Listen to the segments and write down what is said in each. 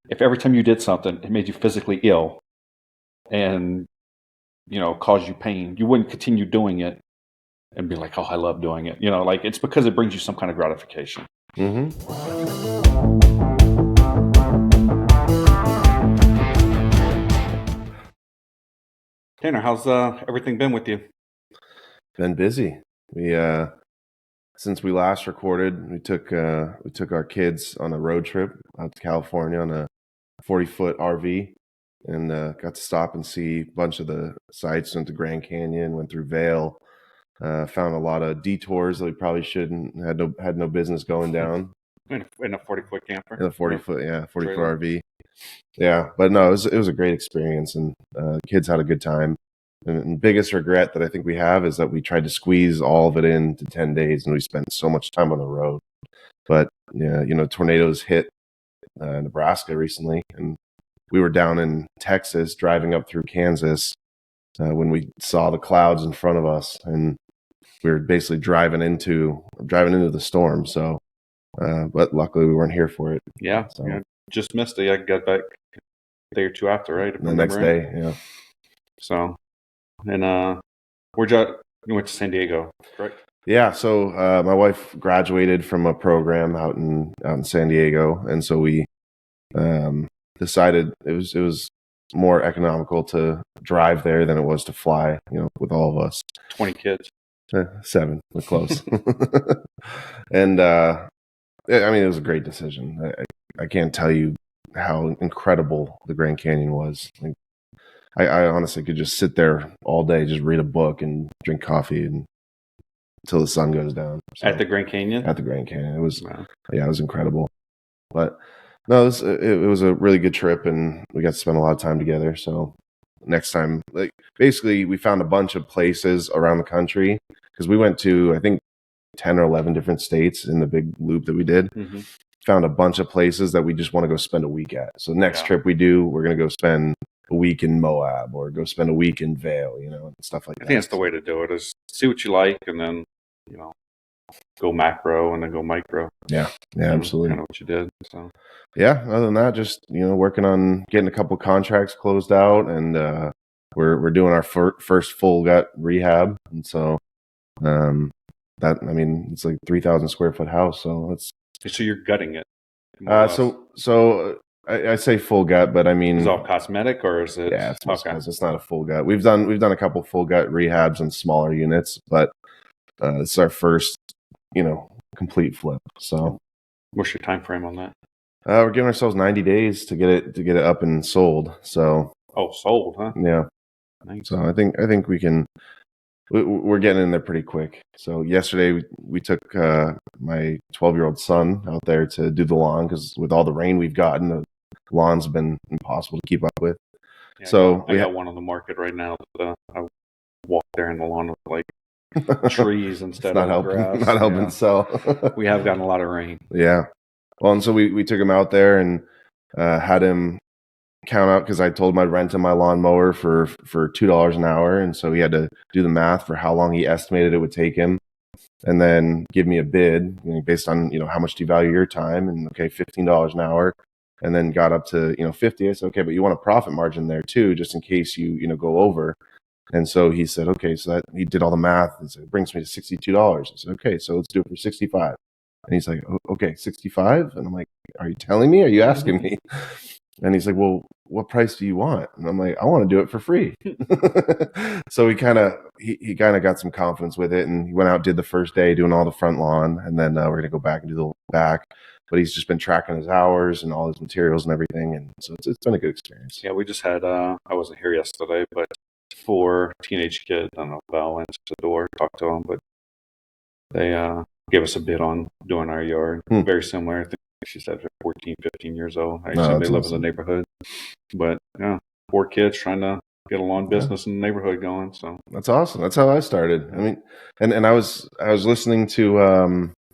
if every time you did something, it made you physically ill and, caused you pain, you wouldn't continue doing it and be like, oh, I love doing it. Like it's because it brings you some kind of gratification. Tanner, how's everything been with you? Been busy. We since we last recorded, we took our kids on a road trip out to California on a 40-foot RV, and got to stop and see a bunch of the sites. Went to Grand Canyon, went through Vail, found a lot of detours that we probably shouldn't had no business going down In a 40-foot camper? in a 40-foot 40-foot RV. Yeah, but no, it was a great experience, and kids had a good time. And biggest regret that I think we have is that we tried to squeeze all of it into 10 days, and we spent so much time on the road. But yeah, tornadoes hit Nebraska recently, and we were down in Texas driving up through Kansas when we saw the clouds in front of us, and we were basically driving into the storm. So, but luckily we weren't here for it. Yeah, so just missed it. I got back a day or two after, right? The next day, yeah. So, and you went to San Diego, correct? Yeah, so my wife graduated from a program out in San Diego, and so we decided it was more economical to drive there than it was to fly. With all of us, 20 kids, 7, we're close, and I mean it was a great decision. I can't tell you how incredible the Grand Canyon was. Like, I honestly could just sit there all day, just read a book and drink coffee until the sun goes down. So, at the Grand Canyon? At the Grand Canyon. It was, it was incredible. But no, it was a really good trip, and we got to spend a lot of time together. So next time, like basically we found a bunch of places around the country because we went to, I think, 10 or 11 different states in the big loop that we did. Mm-hmm. Found a bunch of places that we just want to go spend a week at. So next trip we do, we're going to go spend a week in Moab or go spend a week in Vail, and stuff like that. I think that's the way to do it, is see what you like and then, go macro and then go micro. Yeah, absolutely. Kind of what you did. So yeah, other than that, just, working on getting a couple contracts closed out, and we're doing our first full gut rehab. And so it's like 3,000 square foot house. So you're gutting it. So I say full gut, but I mean, is it all cosmetic or is it? Yeah, it's not a full gut. We've done a couple full gut rehabs on smaller units, but this is our first, complete flip. So, what's your time frame on that? We're giving ourselves 90 days to get it up and sold. So, sold, huh? Yeah. Nice. So I think we can. We're getting in there pretty quick. So yesterday we took my 12-year-old son out there to do the lawn because with all the rain we've gotten, the lawns have been impossible to keep up with. Yeah, so I got one on the market right now. I walk there in the lawn with like trees instead of grass. Not helping sell. We have gotten a lot of rain. Yeah. Well, and so we took him out there and had him count out because I told him I'd rent him my lawnmower for $2 an hour, and so he had to do the math for how long he estimated it would take him, and then give me a bid based on how much do you value your time, and okay, $15 an hour, and then got up to 50. I said, okay, but you want a profit margin there too, just in case you go over. And so he said, okay, so that he did all the math and said it brings me to $62. I said, okay, so let's do it for 65. And he's like, okay, 65, and I'm like, are you telling me? Are you asking me? And he's like, well, what price do you want? And I'm like, I want to do it for free. So he kind of got some confidence with it, and he went out, did the first day doing all the front lawn, and then we're going to go back and do the back. But he's just been tracking his hours and all his materials and everything, and so it's been a good experience. Yeah, we just had, I wasn't here yesterday, but 4 teenage kids, I don't know, Val went to the door, talked to them, but they gave us a bid on doing our yard. Very similar. I think she said they're 14, 15 years old. I assume they live in the neighborhood. But 4 kids trying to get a lawn business in the neighborhood going. So that's awesome. That's how I started. I mean, and I was listening to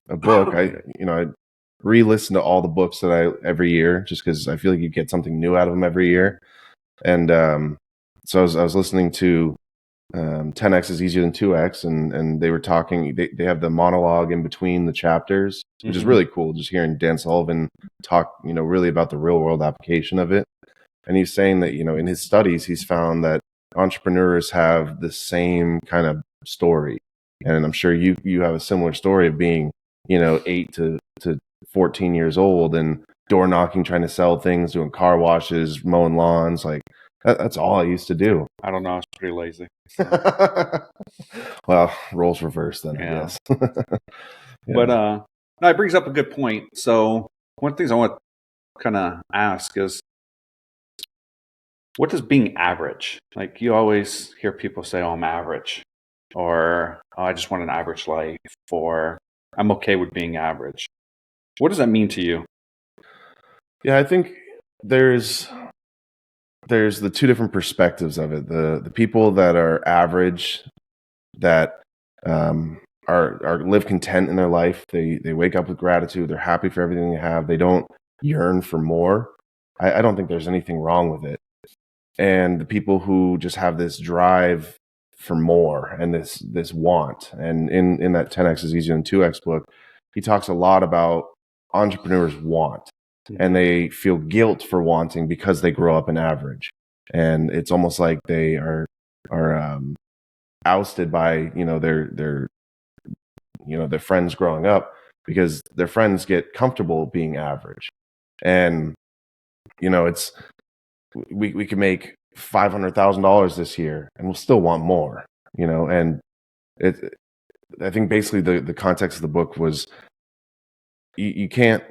a book. I re-listen to all the books that every year, just because I feel like you get something new out of them every year. And so I was listening to 10x is easier than 2x, and they were talking. They have the monologue in between the chapters, which is really cool. Just hearing Dan Sullivan talk, really about the real world application of it. And he's saying that in his studies, he's found that entrepreneurs have the same kind of story, and I'm sure you have a similar story of being 8 to 14 years old and door knocking, trying to sell things, doing car washes, mowing lawns, like. That's all I used to do. I don't know. I was pretty lazy. Well, roles reversed then, I guess. Yeah. But no, it brings up a good point. So one of the things I want to kind of ask is, what does being average? Like, you always hear people say, "Oh, I'm average," or "Oh, I just want an average life," or "I'm okay with being average." What does that mean to you? Yeah, I think there's the two different perspectives of it. The people that are average, that are live content in their life. They wake up with gratitude. They're happy for everything they have. They don't yearn for more. I don't think there's anything wrong with it. And the people who just have this drive for more and this want. And in that 10x is easier than 2x book, he talks a lot about entrepreneurs want. And they feel guilt for wanting because they grow up in average, and it's almost like they are ousted by their friends growing up, because their friends get comfortable being average, and it's we can make $500,000 this year and we'll still want more, and I think basically the context of the book was you can't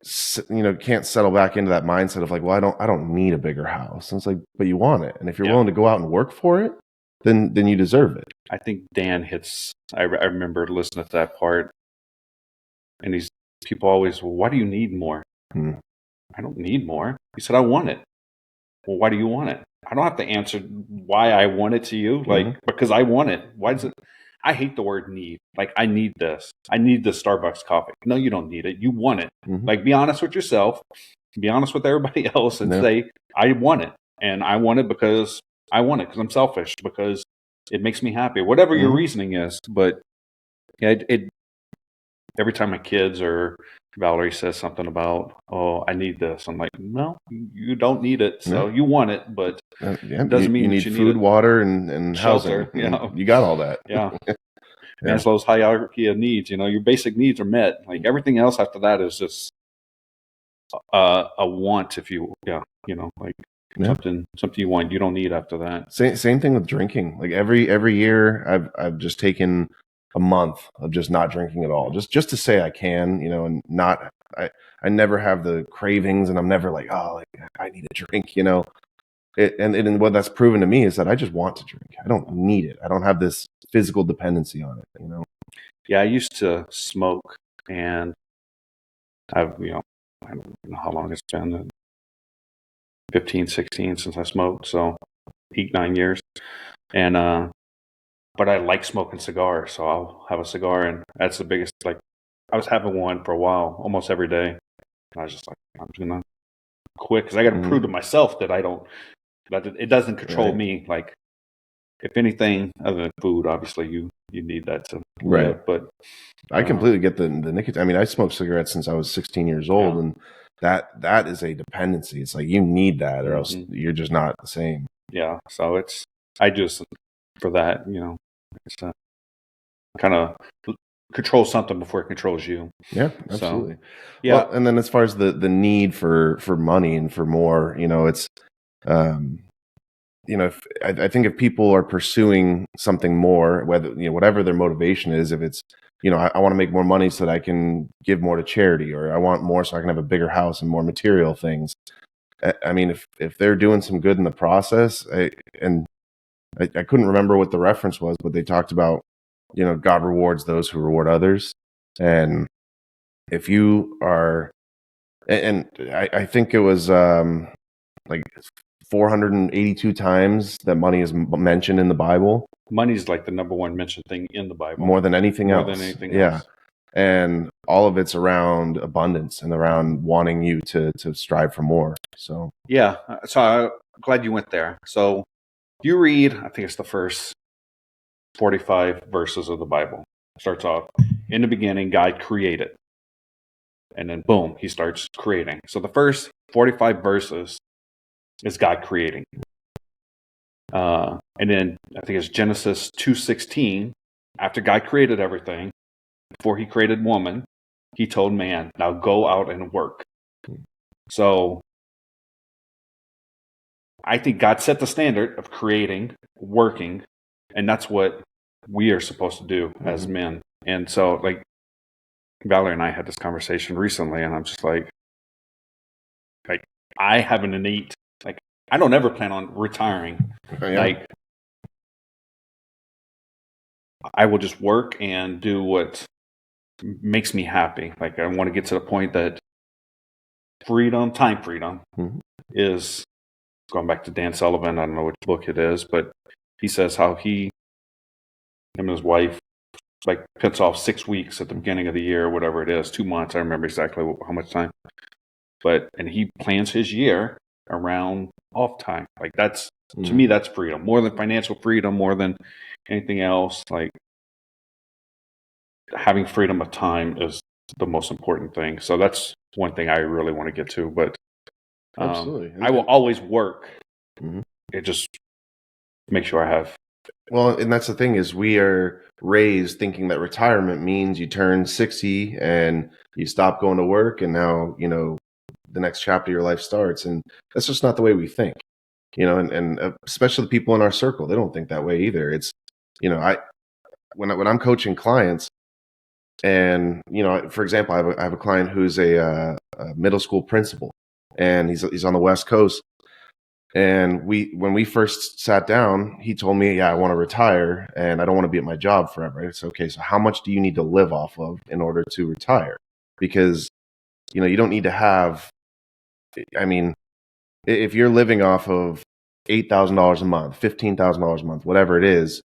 settle back into that mindset of like, well, I don't need a bigger house. And it's like, but you want it. And if you're willing to go out and work for it, then you deserve it. I think Dan hits, I remember listening to that part, and these people always, well, why do you need more? I don't need more. He said, I want it. Well, why do you want it? I don't have to answer why I want it to you. Like, because I want it. Why does it? I hate the word need. Like, I need this. I need the Starbucks coffee. No, you don't need it. You want it. Like, be honest with yourself. Be honest with everybody else and say, I want it. And I want it because I want it, because I'm selfish, because it makes me happy. Whatever your reasoning is. But yeah, every time my kids or Valerie says something about, oh, I need this, I'm like, no, you don't need it. So you want it, but it doesn't mean you need food, water, and shelter. Housing. You got all that. Yeah. Maslow's hierarchy of needs. Your basic needs are met. Like, everything else after that is just a want. If you, something you want, you don't need after that. Same thing with drinking. Like every year, I've just taken a month of just not drinking at all, just to say I can, and not. I never have the cravings, and I'm never like, oh, like I need a drink, and what that's proven to me is that I just want to drink. I don't need it. I don't have this physical dependency on it, Yeah, I used to smoke, and I've, I don't know how long it's been, 15, 16 since I smoked, so 8, 9 years, and but I like smoking cigars, so I'll have a cigar, and that's the biggest. Like, I was having one for a while, almost every day. And I was just like, I'm just gonna quit, because I got to prove to myself that that it doesn't control me. Like, if anything other than food, obviously you need that to live. But I completely get the nicotine. I mean, I smoked cigarettes since I was 16 years old, and that is a dependency. It's like you need that, or else you're just not the same. Yeah. So I just, for that, it's kind of control something before it controls you. Yeah, absolutely. So, yeah. Well, and then as far as the need for money and for more, it's, I think if people are pursuing something more, whether, whatever their motivation is, if it's, I want to make more money so that I can give more to charity, or I want more so I can have a bigger house and more material things. I mean, if they're doing some good in the process, I couldn't remember what the reference was, but they talked about, God rewards those who reward others. And if you are, and I think it was like 482 times that money is mentioned in the Bible. Money's like the number one mentioned thing in the Bible. More than anything else. Yeah. And all of it's around abundance and around wanting you to strive for more. So yeah. So I'm glad you went there. So you read, I think it's the first 45 verses of the Bible. Starts off, in the beginning, God created. And then boom, he starts creating. So the first 45 verses is God creating. And then I think it's Genesis 2:16. After God created everything, before he created woman, he told man, now go out and work. So I think God set the standard of creating, working, and that's what we are supposed to do as men. And so, like, Valerie and I had this conversation recently, and I'm just like, I have an innate, like, I don't ever plan on retiring. Yeah. Like, I will just work and do what makes me happy. Like, I want to get to the point that time freedom is, going back to Dan Sullivan, I don't know which book it is, but he says how him and his wife, like, picks off 6 weeks at the beginning of the year, or whatever it is, 2 months. I remember exactly how much time. And he plans his year around off time. Like, that's, to me, that's freedom. More than financial freedom, more than anything else. Like, having freedom of time is the most important thing. So that's one thing I really want to get to. But absolutely, I will always work. It just make sure I have. Well, and that's the thing, is we are raised thinking that retirement means you turn 60 and you stop going to work, and now, the next chapter of your life starts. And that's just not the way we think, and especially the people in our circle, they don't think that way either. It's, when I'm coaching clients, and, for example, I have a client who's a middle school principal, and he's on the West Coast. And when we first sat down, he told me, yeah, I want to retire and I don't want to be at my job forever. It's okay. So how much do you need to live off of in order to retire? Because, you don't need to have, I mean, if you're living off of $8,000 a month, $15,000 a month, whatever it is,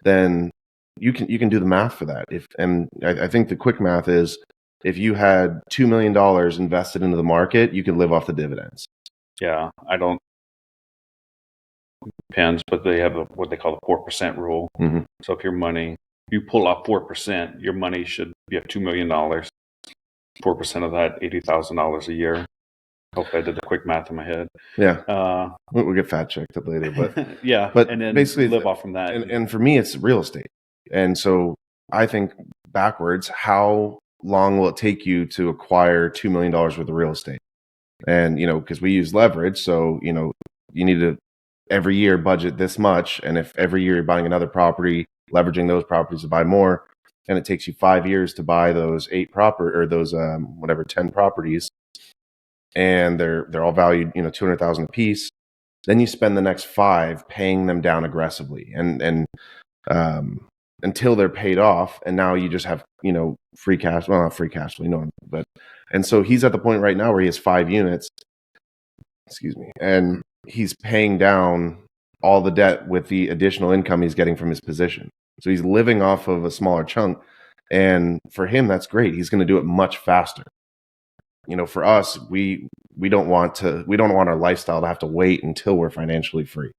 then you can do the math for that. I think the quick math is, if you had $2 million invested into the market, you could live off the dividends. Yeah, I don't. Depends, but they have what they call the 4% rule. So if you pull off 4%, your money should be at $2 million. 4% of that, $80,000 a year. Hopefully, I did the quick math in my head. Yeah, we'll get fact checked up later, but yeah, but and then basically live off from that. And for me, it's real estate. And so I think backwards: how long will it take you to acquire $2 million worth of real estate? And because we use leverage, so you need to every year budget this much, and if every year you're buying another property, leveraging those properties to buy more, and it takes you 5 years to buy those 10 properties, and they're all valued $200,000 a piece, then you spend the next 5 paying them down aggressively, and until they're paid off, and now you just have free cash. Well, not free cash flow, but and so he's at the point right now where he has 5 units, and he's paying down all the debt with the additional income he's getting from his position. So he's living off of a smaller chunk. And for him, that's great. He's going to do it much faster. For us, we don't want our lifestyle to have to wait until we're financially free.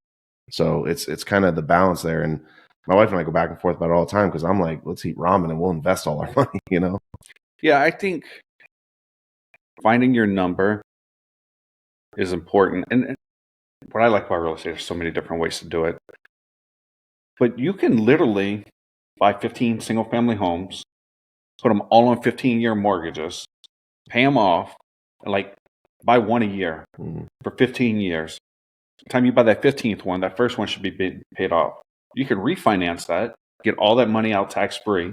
So it's kind of the balance there. And my wife and I go back and forth about it all the time, because I'm like, let's eat ramen and we'll invest all our money, Yeah, I think finding your number is important. And what I like about real estate, there's so many different ways to do it. But you can literally buy 15 single-family homes, put them all on 15-year mortgages, pay them off, and buy one a year for 15 years. By the time you buy that 15th one, that first one should be paid off. You can refinance that, get all that money out tax-free,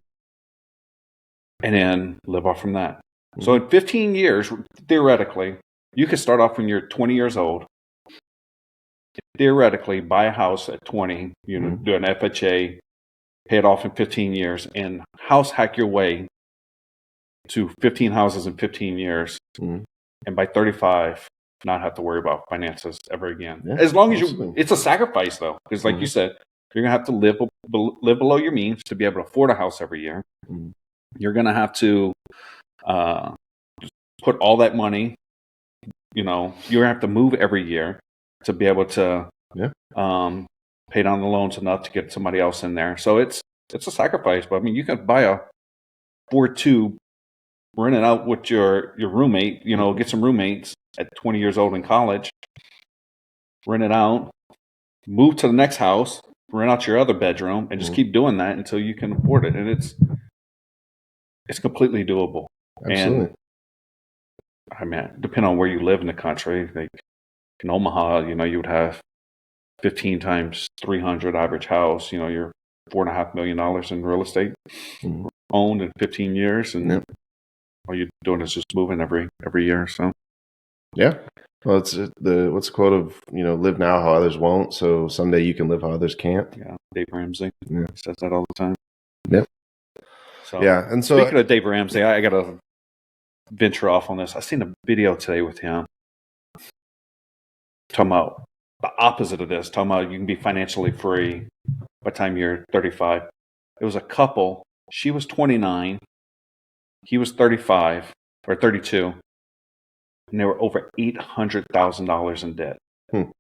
and then live off from that. So in 15 years, theoretically, you could start off when you're 20 years old. Theoretically, buy a house at 20, do an FHA, pay it off in 15 years, and house hack your way to 15 houses in 15 years. And by 35, not have to worry about finances ever again. Yeah, as long as it's a sacrifice, though, because like you said, you're going to have to live below your means to be able to afford a house every year. You're going to have to put all that money, you're going to have to move every year to be able to pay down the loans enough to get somebody else in there. So it's a sacrifice. But I mean, you can buy a 4.2, rent it out with your roommate. You know, get some roommates at 20 years old in college. Rent it out, move to the next house, rent out your other bedroom, and just keep doing that until you can afford it. And it's completely doable. Absolutely. And I mean, depending on where you live in the country, like in Omaha, you know, you would have 15 times 300 average house. You know, you're $4.5 million in real estate owned in 15 years, and all you're doing is just moving every year. So yeah. Well, it's what's the quote of, you know, live now how others won't, so someday you can live how others can't. Yeah, Dave Ramsey says that all the time. Yep. So yeah, and so speaking of Dave Ramsey, I got to venture off on this. I seen a video today with him talking about the opposite of this, talking about you can be financially free by the time you're 35. It was a couple. She was 29. He was 35 or 32. And they were over $800,000 in debt.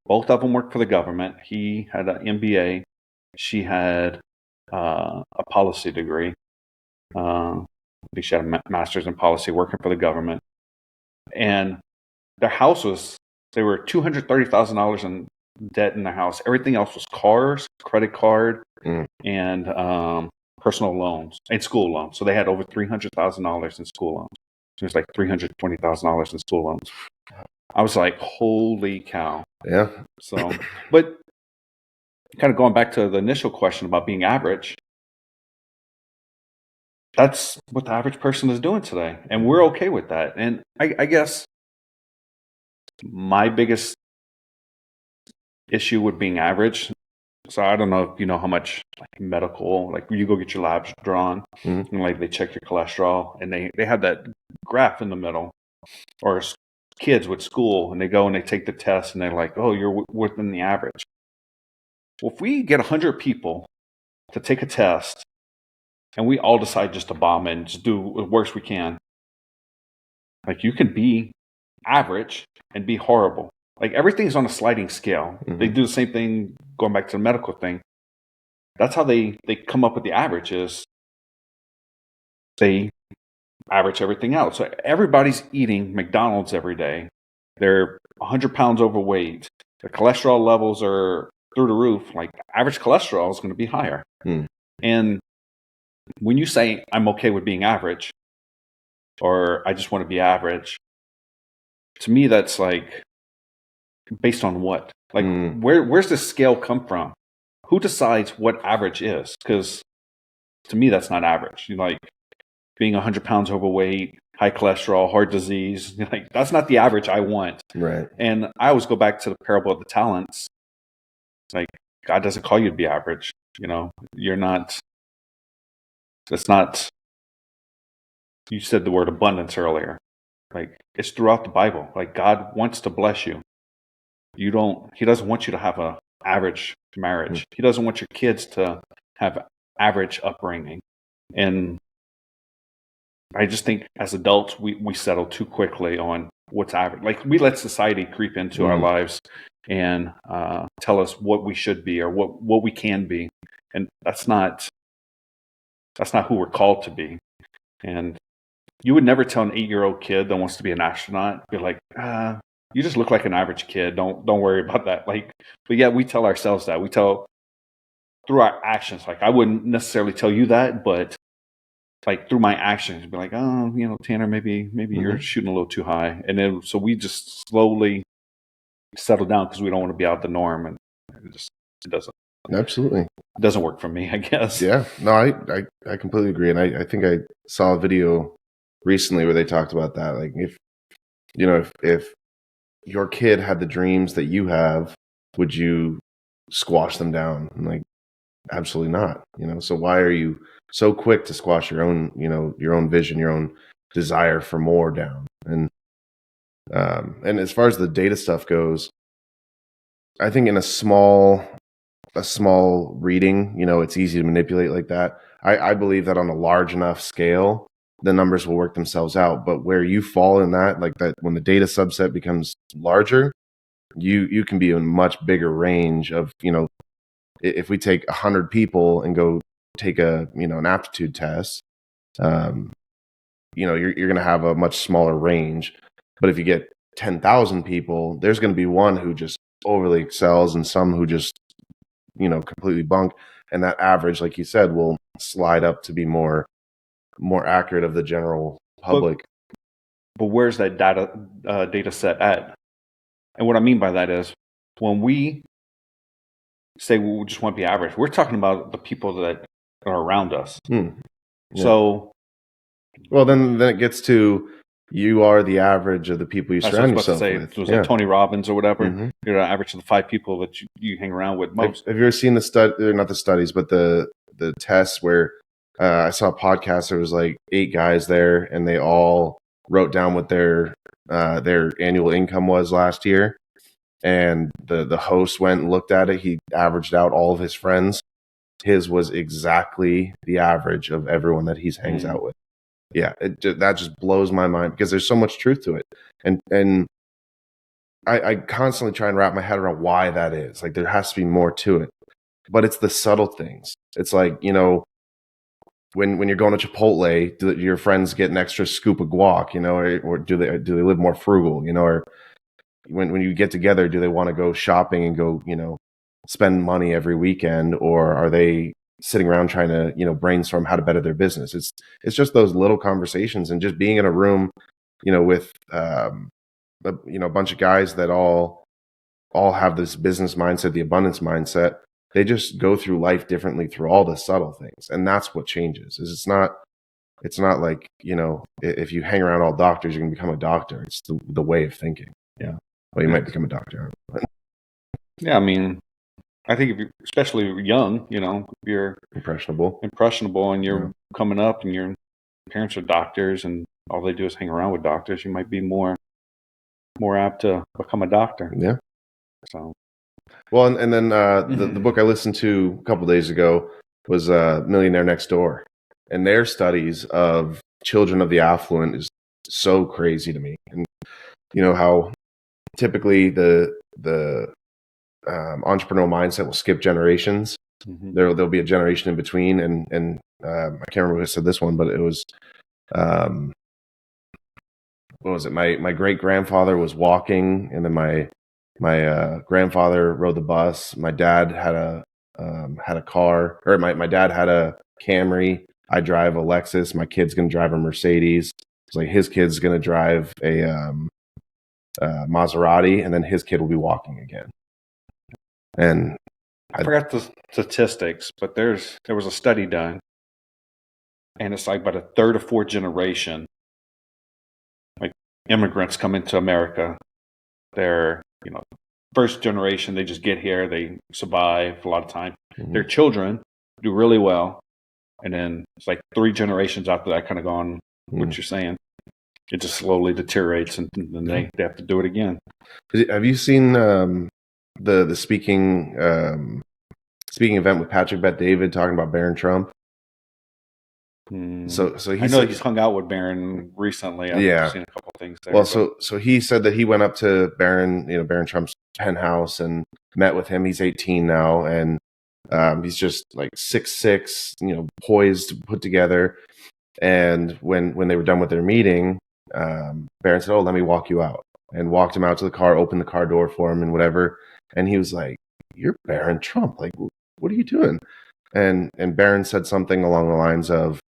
Both of them worked for the government. He had an MBA. She had a policy degree. I think she had a master's in policy working for the government. And their house they were $230,000 in debt in their house. Everything else was cars, credit card, and personal loans and school loans. So they had over $300,000 in school loans. It was like $320,000 in school loans. I was like, holy cow. Yeah. So, but kind of going back to the initial question about being average, that's what the average person is doing today. And we're okay with that. And I guess my biggest issue with being average, so I don't know if you know how much like medical, like you go get your labs drawn and like they check your cholesterol and they have that graph in the middle, or kids with school and they go and they take the test and they're like, oh, you're within the average. Well, if we get 100 people to take a test and we all decide just to bomb it and just do the worst we can, like you can be average and be horrible. Like everything's on a sliding scale. They do the same thing going back to the medical thing. That's how they come up with the average is they average everything out. So everybody's eating McDonald's every day. They're 100 pounds overweight. The cholesterol levels are through the roof. Like average cholesterol is going to be higher. And when you say I'm okay with being average, or I just want to be average, to me that's like based on what? Like where's the scale come from? Who decides what average is? Because to me that's not average. You like being 100 pounds overweight, high cholesterol, heart disease. Like that's not the average I want. Right. And I always go back to the parable of the talents. Like God doesn't call you to be average. You know, you're not. That's not. You said the word abundance earlier. Like it's throughout the Bible. Like God wants to bless you. He doesn't want you to have a average marriage. He doesn't want your kids to have average upbringing. And I just think as adults, we settle too quickly on what's average. Like we let society creep into our lives and tell us what we should be or what we can be. And that's not who we're called to be. And you would never tell an 8-year-old kid that wants to be an astronaut, be like, you just look like an average kid. Don't worry about that. Like, but yeah, we tell ourselves that. We tell through our actions. Like, I wouldn't necessarily tell you that, but like through my actions, be like, oh, you know, Tanner, maybe you're shooting a little too high. And then so we just slowly settle down because we don't want to be out the norm, and it doesn't. Absolutely. It doesn't work for me, I guess. Yeah. No, I completely agree. And I think I saw a video recently where they talked about that. Like if your kid had the dreams that you have, would you squash them down? And like, absolutely not. You know, so why are you so quick to squash your own, you know, your own vision, your own desire for more down? And as far as the data stuff goes, I think in a small reading, you know, it's easy to manipulate like that. I believe that on a large enough scale, the numbers will work themselves out. But where you fall in that, like that, when the data subset becomes larger, you can be in a much bigger range of, you know, if we take 100 people and go take an aptitude test, you're going to have a much smaller range. But if you get 10,000 people, there's going to be one who just overly excels and some who just, completely bunk. And that average, like you said, will slide up to be more accurate of the general public. But where's that data set at? And what I mean by that is when we say we just want to be average, we're talking about the people that are around us. Yeah. So, well, then it gets to you are the average of the people you surround yourself with. Was it Tony Robbins or whatever? Mm-hmm. You're the average of the 5 people that you hang around with most. Have you ever seen not the studies, but the tests where I saw a podcast? There was like 8 guys there, and they all wrote down what their annual income was last year. And the host went and looked at it. He averaged out all of his friends. His was exactly the average of everyone that he hangs out with. Yeah, that just blows my mind because there's so much truth to it. And I constantly try and wrap my head around why that is. Like, there has to be more to it. But it's the subtle things. It's like, when you're going to Chipotle, do your friends get an extra scoop of guac, or do they live more frugal, or when you get together, do they want to go shopping and go, spend money every weekend, or are they sitting around trying to, brainstorm how to better their business? It's just those little conversations and just being in a room, with, a bunch of guys that all have this business mindset, the abundance mindset. They just go through life differently through all the subtle things. And that's what changes. It's not like, if you hang around all doctors, you're going to become a doctor. It's the way of thinking. Yeah. Well, you might become a doctor. Yeah. I mean, I think if you're especially young, if you're impressionable and you're coming up and your parents are doctors and all they do is hang around with doctors, you might be more apt to become a doctor. Yeah. So. Well, and then the book I listened to a couple of days ago was Millionaire Next Door, and their studies of children of the affluent is so crazy to me. And how typically the entrepreneurial mindset will skip generations. Mm-hmm. There'll be a generation in between, and I can't remember who said this one, but it was what was it? My great grandfather was walking, and then my grandfather rode the bus. My dad had a car, or my dad had a Camry. I drive a Lexus. My kid's gonna drive a Mercedes. It's like his kid's gonna drive a Maserati, and then his kid will be walking again. And I forgot the statistics, but there was a study done, and it's like by the 3rd or 4th generation, like immigrants come into America. They're first generation, they just get here, they survive a lot of time. Mm-hmm. Their children do really well, and then it's like 3 generations after that, kind of gone. What you're saying, it just slowly deteriorates, and then they have to do it again. Have you seen the speaking event with Patrick Bet-David talking about Barron Trump? So I know he's hung out with Barron recently. I've seen a couple of things there. Well, so he said that he went up to Barron, Barron Trump's penthouse, and met with him. He's 18 now, and he's just like 6'6", poised, put together. And when they were done with their meeting, Barron said, "Oh, let me walk you out," and walked him out to the car, opened the car door for him, and whatever. And he was like, "You're Barron Trump. Like, what are you doing?" And Barron said something along the lines of,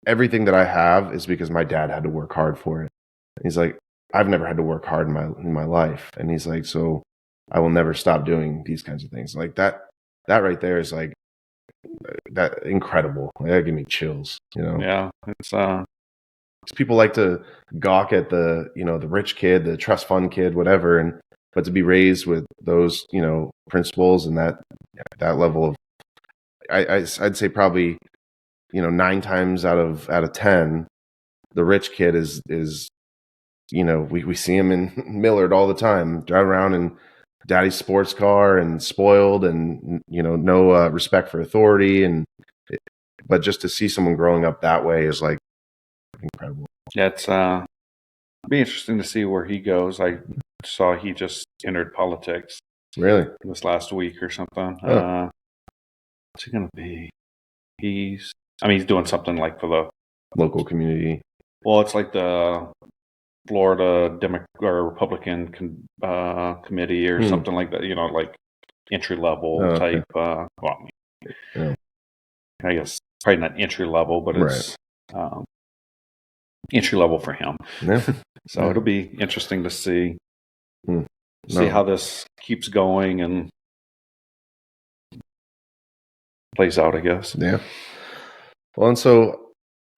everything that I have is because my dad had to work hard for it. And he's like, I've never had to work hard in my life. And he's like, so I will never stop doing these kinds of things. Like that right there is like that incredible. Like, that gave me chills, Yeah. It's people like to gawk at the rich kid, the trust fund kid, whatever. But to be raised with those, principles and that level of, I'd say probably, 9 times out of 10, the rich kid is we see him in Millard all the time, drive around in daddy's sports car and spoiled, and no respect for authority, but just to see someone growing up that way is like incredible. Yeah, it's be interesting to see where he goes. I saw he just entered politics. Really? This last week or something. Oh. What's he going to be? He's doing something like for the local community. Well, it's like the Florida or Republican committee or something like that. Like entry level type. Well, I guess probably not entry level, but it's entry level for him. Yeah. So it'll be interesting to see No. how this keeps going and plays out, I guess. Yeah. Well, and so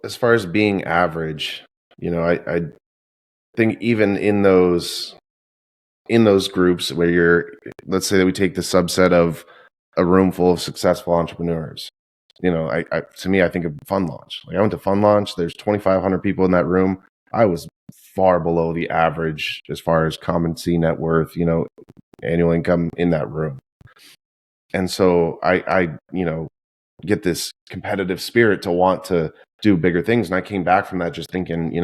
as far as being average, I think even in those groups where let's say that we take the subset of a room full of successful entrepreneurs. To me, I think of Fun Launch. Like I went to Fun Launch. There's 2,500 people in that room. I was far below the average as far as competency, net worth, annual income in that room. And so I get this competitive spirit to want to do bigger things. And I came back from that just thinking,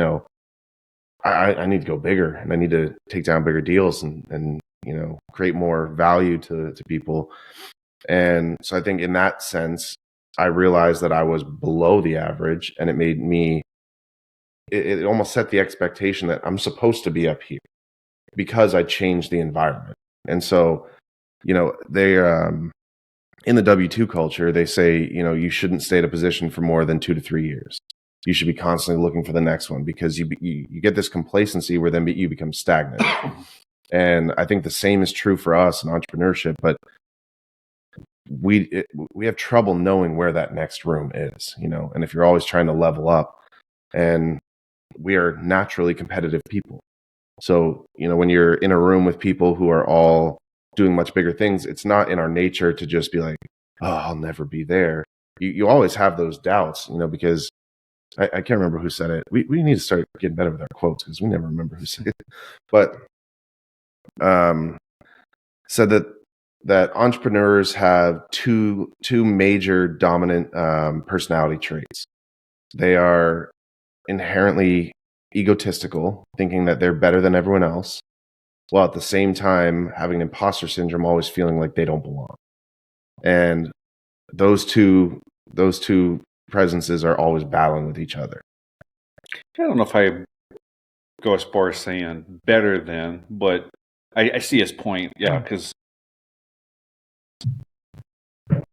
I need to go bigger and I need to take down bigger deals and create more value to people. And so I think in that sense, I realized that I was below the average, and it made me, it almost set the expectation that I'm supposed to be up here because I changed the environment. And so, they, in the W-2 culture, they say, you shouldn't stay at a position for more than 2 to 3 years. You should be constantly looking for the next one because you get this complacency where then you become stagnant. And I think the same is true for us in entrepreneurship, but we have trouble knowing where that next room is, and if you're always trying to level up, and we are naturally competitive people. So, when you're in a room with people who are all doing much bigger things, it's not in our nature to just be like, oh, I'll never be there. You always have those doubts, because I can't remember who said it. We need to start getting better with our quotes because we never remember who said it. But said that entrepreneurs have two major dominant personality traits. They are inherently egotistical, thinking that they're better than everyone else, while at the same time having imposter syndrome, always feeling like they don't belong. And those two presences are always battling with each other. I don't know if I go as far as saying better than, but I see his point. Yeah, because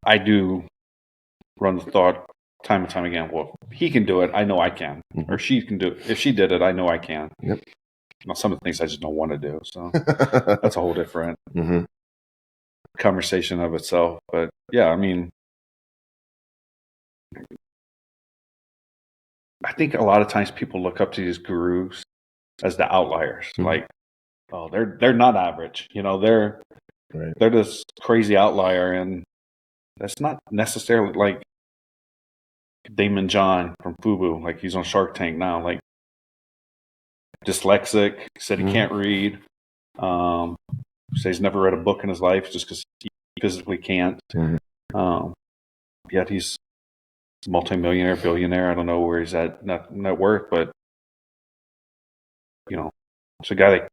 I do run the thought time and time again, well, he can do it, I know I can. Or she can do it. If she did it, I know I can. Yep. Some of the things I just don't want to do. So that's a whole different conversation of itself. But yeah, I think a lot of times people look up to these gurus as the outliers. Like, oh, they're not average. They're this crazy outlier, and that's not necessarily like Damon John from FUBU. Like he's on Shark Tank now. Like dyslexic, said he can't read. Says he's never read a book in his life just because he physically can't. Yet he's multimillionaire, billionaire. I don't know where he's at net worth, but it's a guy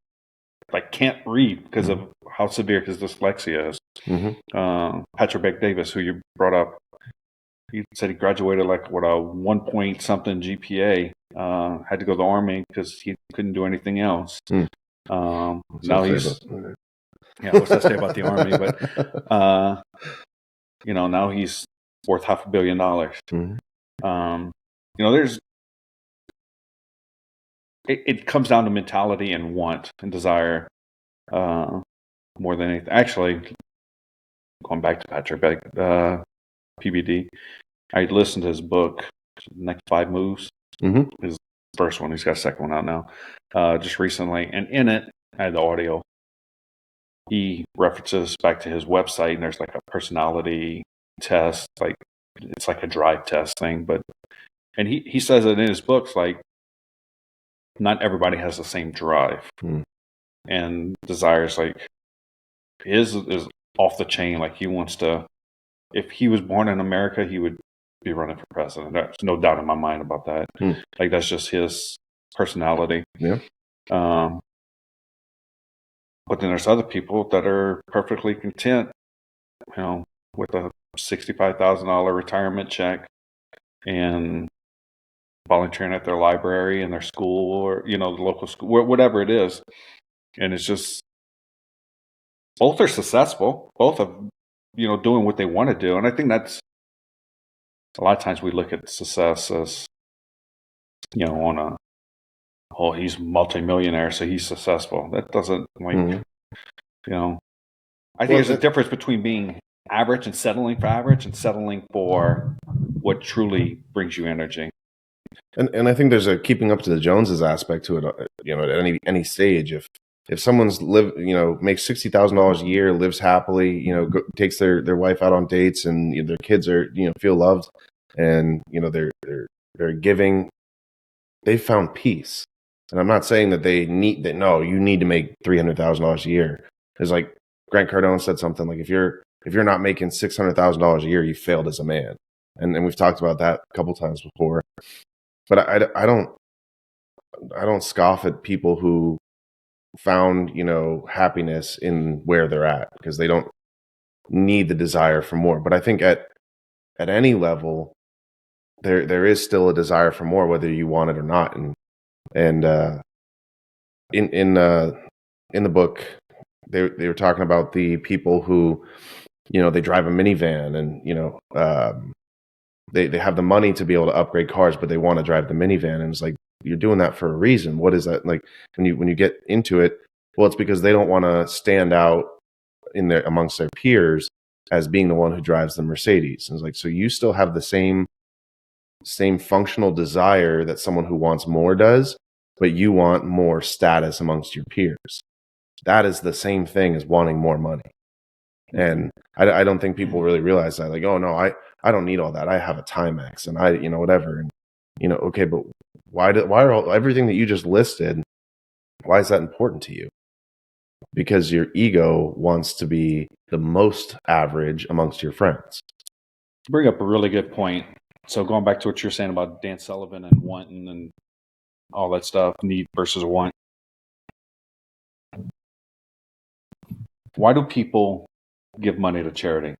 that can't read because of how severe his dyslexia is. Patrick Davis, who you brought up, he said he graduated like a 1 point something GPA. Had to go to the Army because he couldn't do anything else. Now he's what's that say about the Army? But now he's worth $500 million. There's it comes down to mentality and want and desire more than anything. Actually, going back to Patrick PBD, I listened to his book, Next 5 Moves. His first one. He's got a second one out now, just recently. And in it, I had the audio. He references back to his website, and there's like a personality test, like it's like a drive test thing. And he says it in his books, like not everybody has the same drive and desires. Like his is off the chain. Like he wants to. If he was born in America, he would be running for president. There's no doubt in my mind about that. Like that's just his personality. Yeah. But then there's other people that are perfectly content, with a $65,000 retirement check and volunteering at their library and their school, or the local school, whatever it is. And it's just, both are successful, both of doing what they want to do. And I think that's a lot of times we look at success as on a, oh, he's multimillionaire, so he's successful. That doesn't I think there's a difference between being average and settling for average, and settling for what truly brings you energy. And I think there's a keeping up to the Joneses aspect to it. At any stage, if someone's makes $60,000 a year, lives happily, takes their wife out on dates, and their kids are feel loved, and they're giving, they found peace. And I'm not saying that they need that. No, you need to make $300,000 a year. It's like Grant Cardone said something like, if you're not making $600,000 a year, you failed as a man. And we've talked about that a couple times before. But I don't scoff at people who found happiness in where they're at, because they don't need the desire for more. But I think at any level, there is still a desire for more, whether you want it or not. And in the book, they were talking about the people who they drive a minivan, and they have the money to be able to upgrade cars, but they want to drive the minivan. And it's like, you're doing that for a reason. What is that? Like, when you get into it, well, it's because they don't want to stand out amongst their peers as being the one who drives the Mercedes. And it's like, so you still have the same functional desire that someone who wants more does, but you want more status amongst your peers. That is the same thing as wanting more money. And I don't think people really realize that. Like, oh no, I don't need all that. I have a Timex, and I whatever. And okay, but why are everything that you just listed, why is that important to you? Because your ego wants to be the most average amongst your friends. You bring up a really good point. So going back to what you're saying about Dan Sullivan and wanting and all that stuff, need versus want. Why do people give money to charity?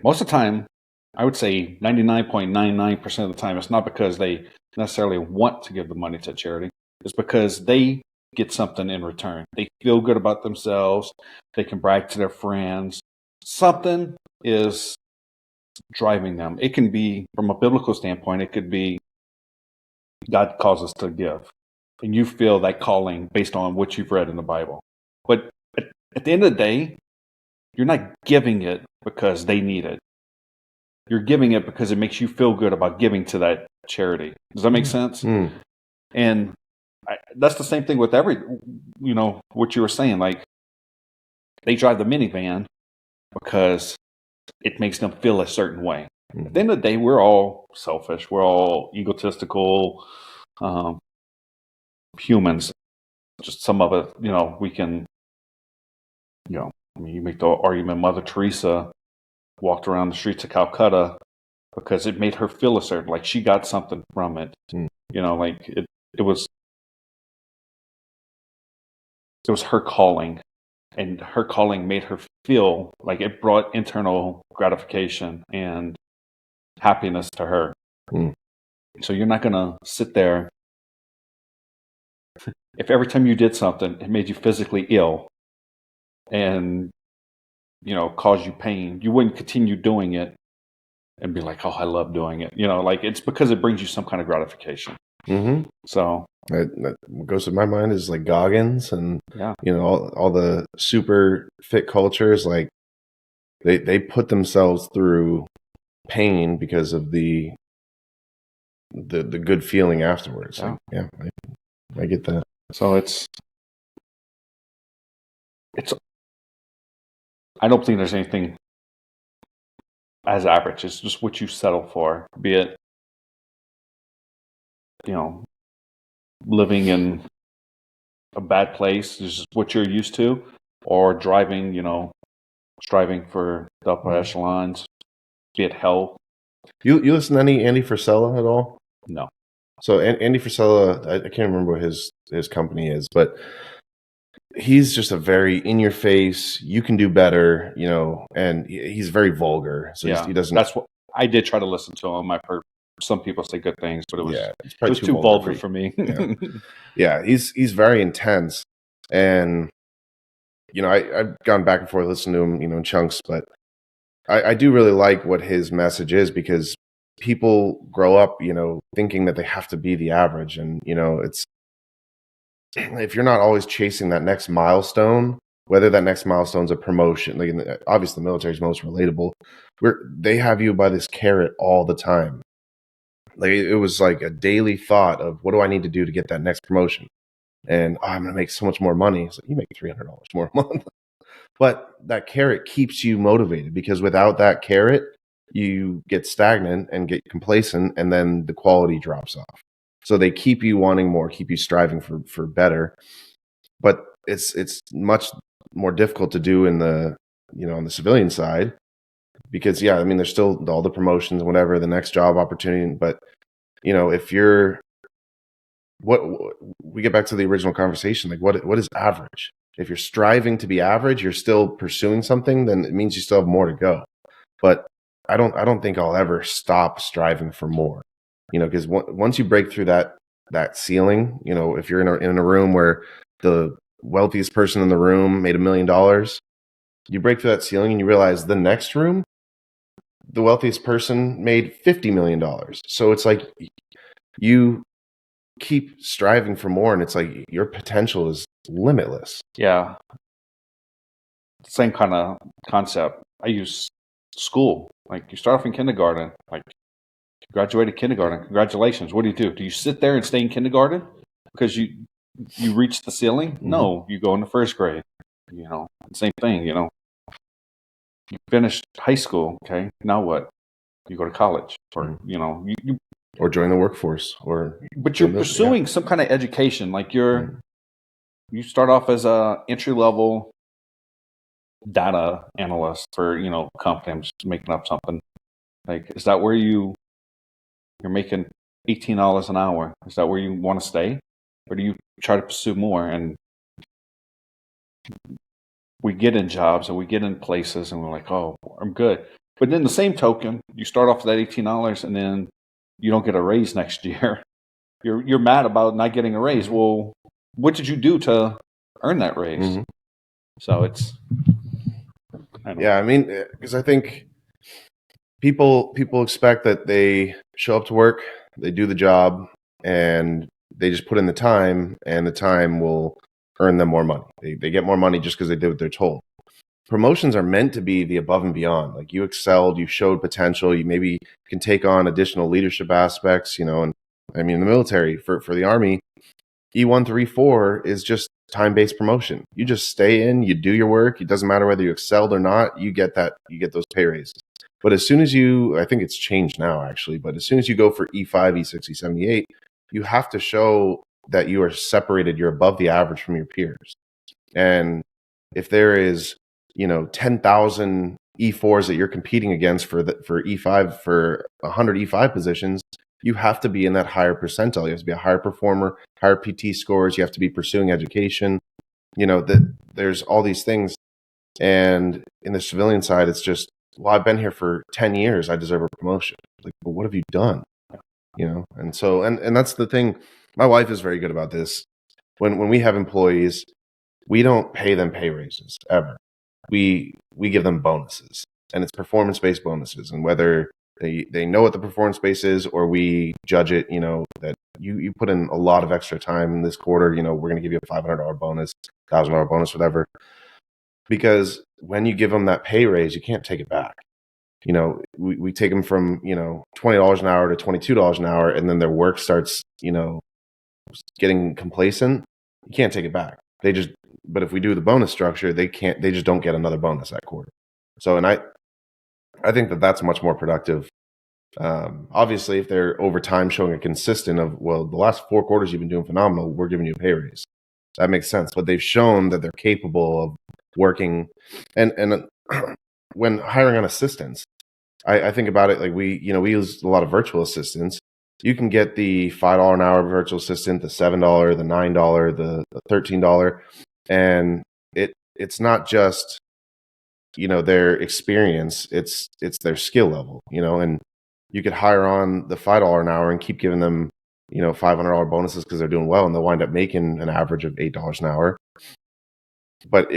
Most of the time, I would say 99.99% of the time, it's not because they necessarily want to give the money to charity. It's because they get something in return. They feel good about themselves. They can brag to their friends. Something is driving them. It can be, from a biblical standpoint, it could be God calls us to give. And you feel that calling based on what you've read in the Bible. But at the end of the day, you're not giving it because they need it. You're giving it because it makes you feel good about giving to that charity. Does that make sense? Mm. And that's the same thing with what you were saying. Like, they drive the minivan because it makes them feel a certain way. Mm. At the end of the day, we're all selfish. We're all egotistical humans. Just some of it, we can, you make the argument Mother Teresa walked around the streets of Calcutta because it made her feel a certain, like she got something from it. Mm. Like it was her calling, and her calling made her feel like it brought internal gratification and happiness to her. Mm. So you're not going to sit there. If every time you did something, it made you physically ill and, caused you pain, you wouldn't continue doing it and be like, oh, I love doing it. Like, it's because it brings you some kind of gratification. Mm-hmm. So what goes to my mind is like Goggins and, yeah, all the super fit cultures, like they put themselves through pain because of the good feeling afterwards. Yeah, like, yeah, I get that. So it's I don't think there's anything as average. It's just what you settle for, be it, living in a bad place is what you're used to, or driving, striving for the upper echelons, be it health. You listen to any Andy Frisella at all? No. So Andy Frisella, I can't remember what his company is, but he's just a very in your face, you can do better, you know, and he's very vulgar. So Yeah, he doesn't. that's what I did try to listen to him. I've heard some people say good things, but It's it probably was too vulgar for me. Yeah, he's very intense, and you know, I've gone back and forth listening to him, you know, in chunks, but I do really like what his message is, because people grow up, you know, thinking that they have to be the average, and you know, it's if you're not always chasing that next milestone, whether that next milestone's a promotion, like obviously the military is most relatable, where they have you by this carrot all the time. Like it was like a daily thought of what do I need to do to get that next promotion, and I'm going to make so much more money. It's like you make $300 more a month, but that carrot keeps you motivated, because without that carrot, you get stagnant and get complacent, and then the quality drops off. So they keep you wanting more, keep you striving for better. But it's much more difficult to do in the, you know, on the civilian side, because yeah, I mean, there's still all the promotions, whatever, the next job opportunity. But you know, if you're what we get back to the original conversation, like what is average? If you're striving to be average, you're still pursuing something, then it means you still have more to go. But I don't think I'll ever stop striving for more. You know, because once you break through that ceiling, you know, if you're in a room where the wealthiest person in the room made $1 million, you break through that ceiling and you realize the next room, the wealthiest person made $50 million. So it's like you keep striving for more, and it's like your potential is limitless. Yeah, same kind of concept. I use school. Like you start off in kindergarten, like you graduated kindergarten. Congratulations. What do? Do you sit there and stay in kindergarten because you reached the ceiling? Mm-hmm. No, you go into first grade. You know, same thing. You know, you finished high school. Okay, now what? You go to college, or you know, you or join the workforce, or but you're pursuing some kind of education. Like you start off as a entry level data analyst for, you know, company. I'm just making up something. Like, is that where you're making $18 an hour? Is that where you want to stay, or do you try to pursue more? And we get in jobs and we get in places and we're like, oh, I'm good. But then the same token, you start off with that $18 and then you don't get a raise next year. You're mad about not getting a raise. Well, what did you do to earn that raise? Mm-hmm. So it's, I mean, because I think people expect that they show up to work, they do the job, and they just put in the time, and the time will earn them more money. They get more money just because they did what they're told. Promotions are meant to be the above and beyond. Like you excelled, you showed potential, you maybe can take on additional leadership aspects, you know. And I mean, the military, for the Army, E134 is just time-based promotion. You just stay in, you do your work. It doesn't matter whether you excelled or not. You get those pay raises. But as soon as I think it's changed now actually, but as soon as you go for E5, E6, E78, you have to show that you are separated, you're above the average from your peers. And if there is, you know, 10,000 E4s that you're competing against for E5, for 100 E5 positions, you have to be in that higher percentile. You have to be a higher performer, higher PT scores. You have to be pursuing education. You know, there's all these things. And in the civilian side, it's just, well, I've been here for 10 years. I deserve a promotion. Like, well, what have you done? You know? And so, and that's the thing. My wife is very good about this. When we have employees, we don't pay them pay raises ever. We give them bonuses, and it's performance-based bonuses. And whether they know what the performance base is, or we judge it, you know, that you put in a lot of extra time in this quarter, you know, we're going to give you a $500 bonus, $1,000 bonus, whatever. Because when you give them that pay raise, you can't take it back. You know, we take them from, you know, $20 an hour to $22 an hour, and then their work starts, you know, getting complacent. You can't take it back. But if we do the bonus structure, they just don't get another bonus that quarter. So, and I think that that's much more productive. Obviously, if they're over time showing a consistent of, well, the last 4 quarters you've been doing phenomenal, we're giving you a pay raise. That makes sense. But they've shown that they're capable of working. And when hiring on assistants, I think about it like we use a lot of virtual assistants. You can get the $5 an hour virtual assistant, the $7, the $9, the $13. And it's not just, their experience, it's their skill level, and you could hire on the $5 an hour and keep giving them, $500 bonuses because they're doing well, and they'll wind up making an average of $8 an hour. But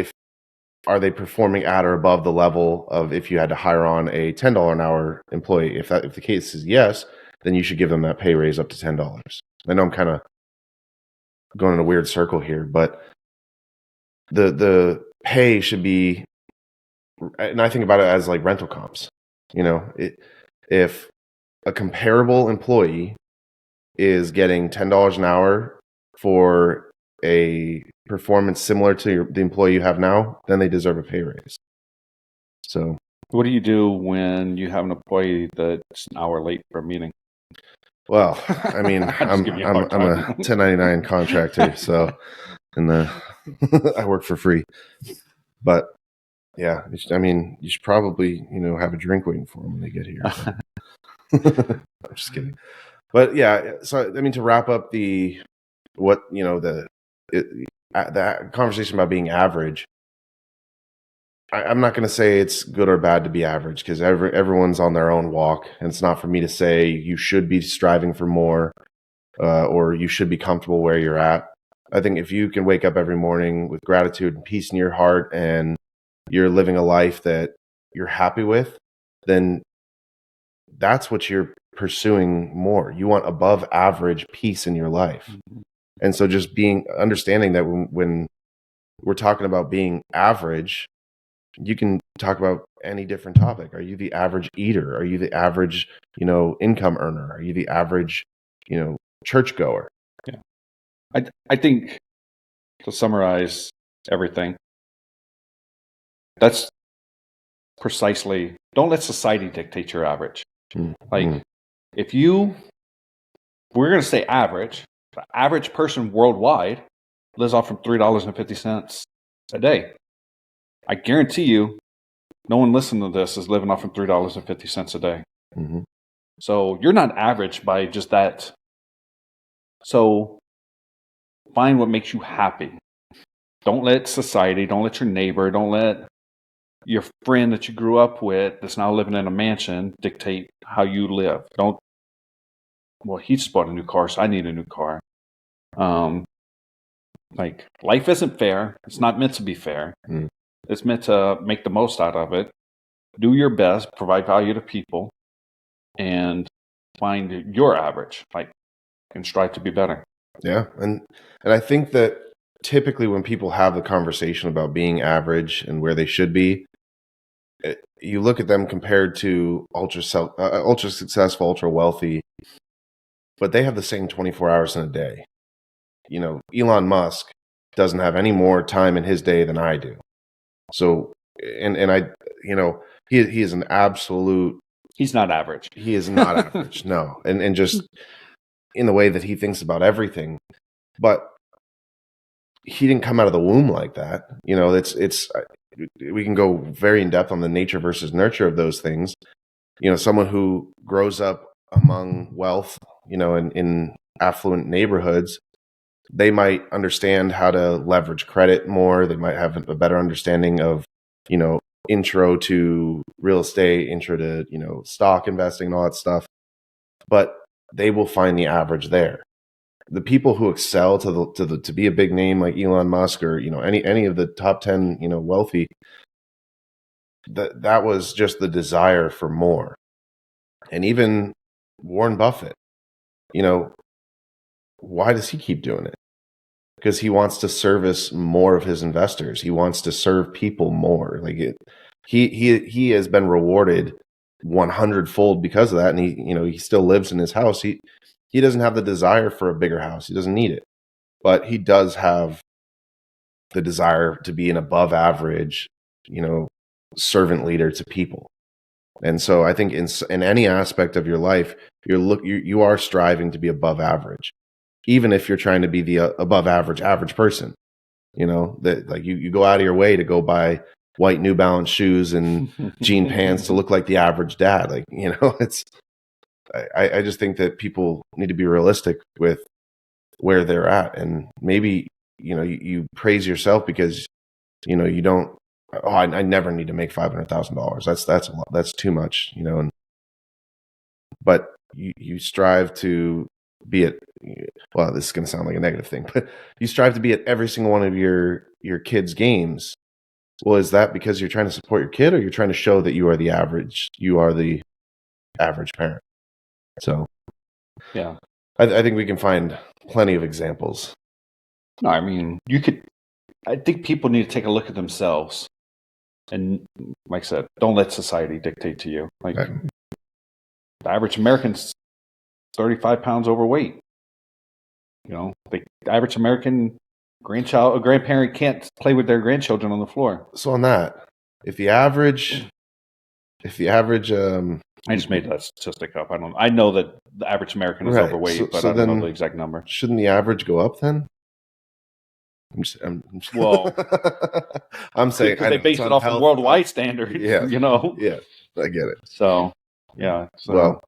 are they performing at or above the level of if you had to hire on a $10 an hour employee? If the case is yes, then you should give them that pay raise up to $10. I know I'm kind of going in a weird circle here, but the pay should be, and I think about it as like rental comps. If a comparable employee is getting $10 an hour for a performance similar to the employee you have now, then they deserve a pay raise. So, what do you do when you have an employee that's an hour late for a meeting? Well, I mean, I'm a 1099 contractor, so I work for free. But yeah, I mean, you should probably have a drink waiting for them when they get here. I'm just kidding. But yeah, so I mean, to wrap up the conversation about being average, I'm not going to say it's good or bad to be average, because everyone's on their own walk, and it's not for me to say you should be striving for more or you should be comfortable where you're at. I think if you can wake up every morning with gratitude and peace in your heart, and you're living a life that you're happy with, then that's what you're pursuing more. You want above average peace in your life. Mm-hmm. And so just understanding that when we're talking about being average, you can talk about any different topic. Are you the average eater? Are you the average, income earner? Are you the average, churchgoer? Yeah. I think, to summarize everything, that's precisely, don't let society dictate your average. Mm-hmm. If we're going to say average, the average person worldwide lives off from $3.50 a day. I guarantee you, no one listening to this is living off from $3.50 a day. Mm-hmm. So you're not average by just that. So find what makes you happy. Don't let society, don't let your neighbor, don't let your friend that you grew up with that's now living in a mansion dictate how you live. Well, he just bought a new car, so I need a new car. Life isn't fair. It's not meant to be fair. Mm. It's meant to make the most out of it. Do your best, provide value to people, and find your average, and strive to be better. Yeah, and I think that typically when people have the conversation about being average and where they should be, you look at them compared to ultra successful, ultra wealthy, but they have the same 24 hours in a day. Elon Musk doesn't have any more time in his day than I do. So, and I, he is an absolute. He's not average. He is not average. No, and just in the way that he thinks about everything, but he didn't come out of the womb like that. It's we can go very in depth on the nature versus nurture of those things. Someone who grows up among wealth, in affluent neighborhoods, they might understand how to leverage credit more. They might have a better understanding of, intro to real estate, intro to, stock investing and all that stuff. But they will find the average there. The people who excel to be a big name like Elon Musk or, any of the top 10, wealthy, that was just the desire for more. And even Warren Buffett, why does he keep doing it? Because he wants to service more of his investors. He wants to serve people more. He has been rewarded 100-fold because of that, and he still lives in his house. He doesn't have the desire for a bigger house. He doesn't need it, but he does have the desire to be an above average, servant leader to people. And so I think in any aspect of your life, you are striving to be above average, even if you're trying to be the above average person. That you go out of your way to go buy white New Balance shoes and jean pants to look like the average dad. It's. I just think that people need to be realistic with where they're at, and maybe you praise yourself because, you don't, oh, I never need to make $500,000. That's a lot. That's too much, but you strive to be at, well, this is going to sound like a negative thing, but you strive to be at every single one of your kids' games. Well, is that because you're trying to support your kid, or you're trying to show that you are the average parent? So, Yeah. I think we can find plenty of examples. No, I mean, I think people need to take a look at themselves. And like I said, don't let society dictate to you. Like, the average American's 35 pounds overweight. The average American grandparent can't play with their grandchildren on the floor. So on that, if the average, I just made that statistic up. I know that the average American is overweight, but I don't know the exact number. Shouldn't the average go up then? Well, I'm saying because they base it off of worldwide standards. Yeah, yeah, I get it. So, yeah. So, well,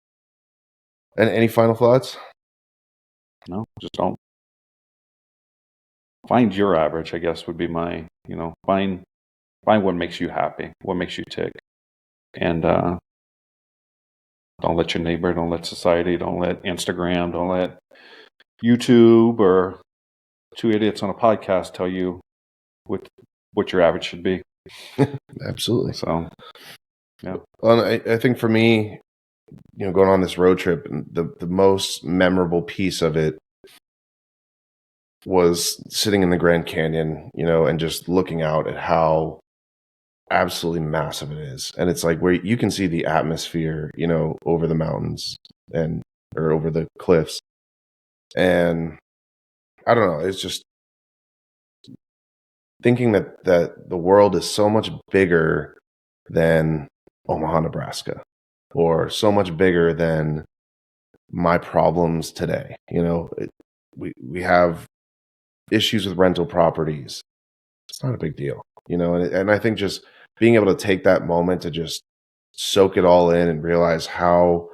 and any final thoughts? No, just don't. Find your average, I guess, would be my, find what makes you happy, what makes you tick. And don't let your neighbor, don't let society, don't let Instagram, don't let YouTube or two idiots on a podcast tell you what your average should be. Absolutely. So, yeah. Well, I think for me, going on this road trip, the most memorable piece of it was sitting in the Grand Canyon, and just looking out at how absolutely massive it is. And it's like where you can see the atmosphere, over the mountains or over the cliffs. And I don't know, it's just thinking that the world is so much bigger than Omaha, Nebraska, or so much bigger than my problems today. We have issues with rental properties. It's not a big deal, and I think just being able to take that moment to just soak it all in and realize how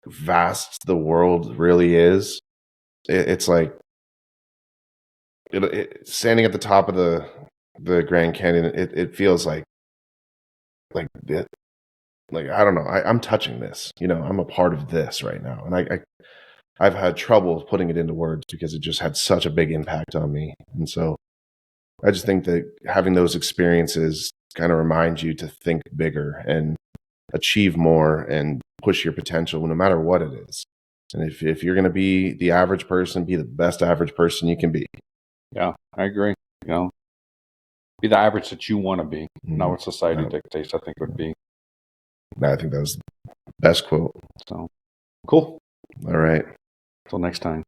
vast the world really is. It's like standing at the top of the Grand Canyon. It feels like I don't know. I'm touching this. I'm a part of this right now, and I've had trouble putting it into words because it just had such a big impact on me. And so I just think that having those experiences kind of remind you to think bigger and achieve more and push your potential no matter what it is. And if you're going to be the average person, be the best average person you can be. Yeah, I agree. Be the average that you want to be, not what society dictates, I think would be. I think that was the best quote. So, cool. All right. Until next time.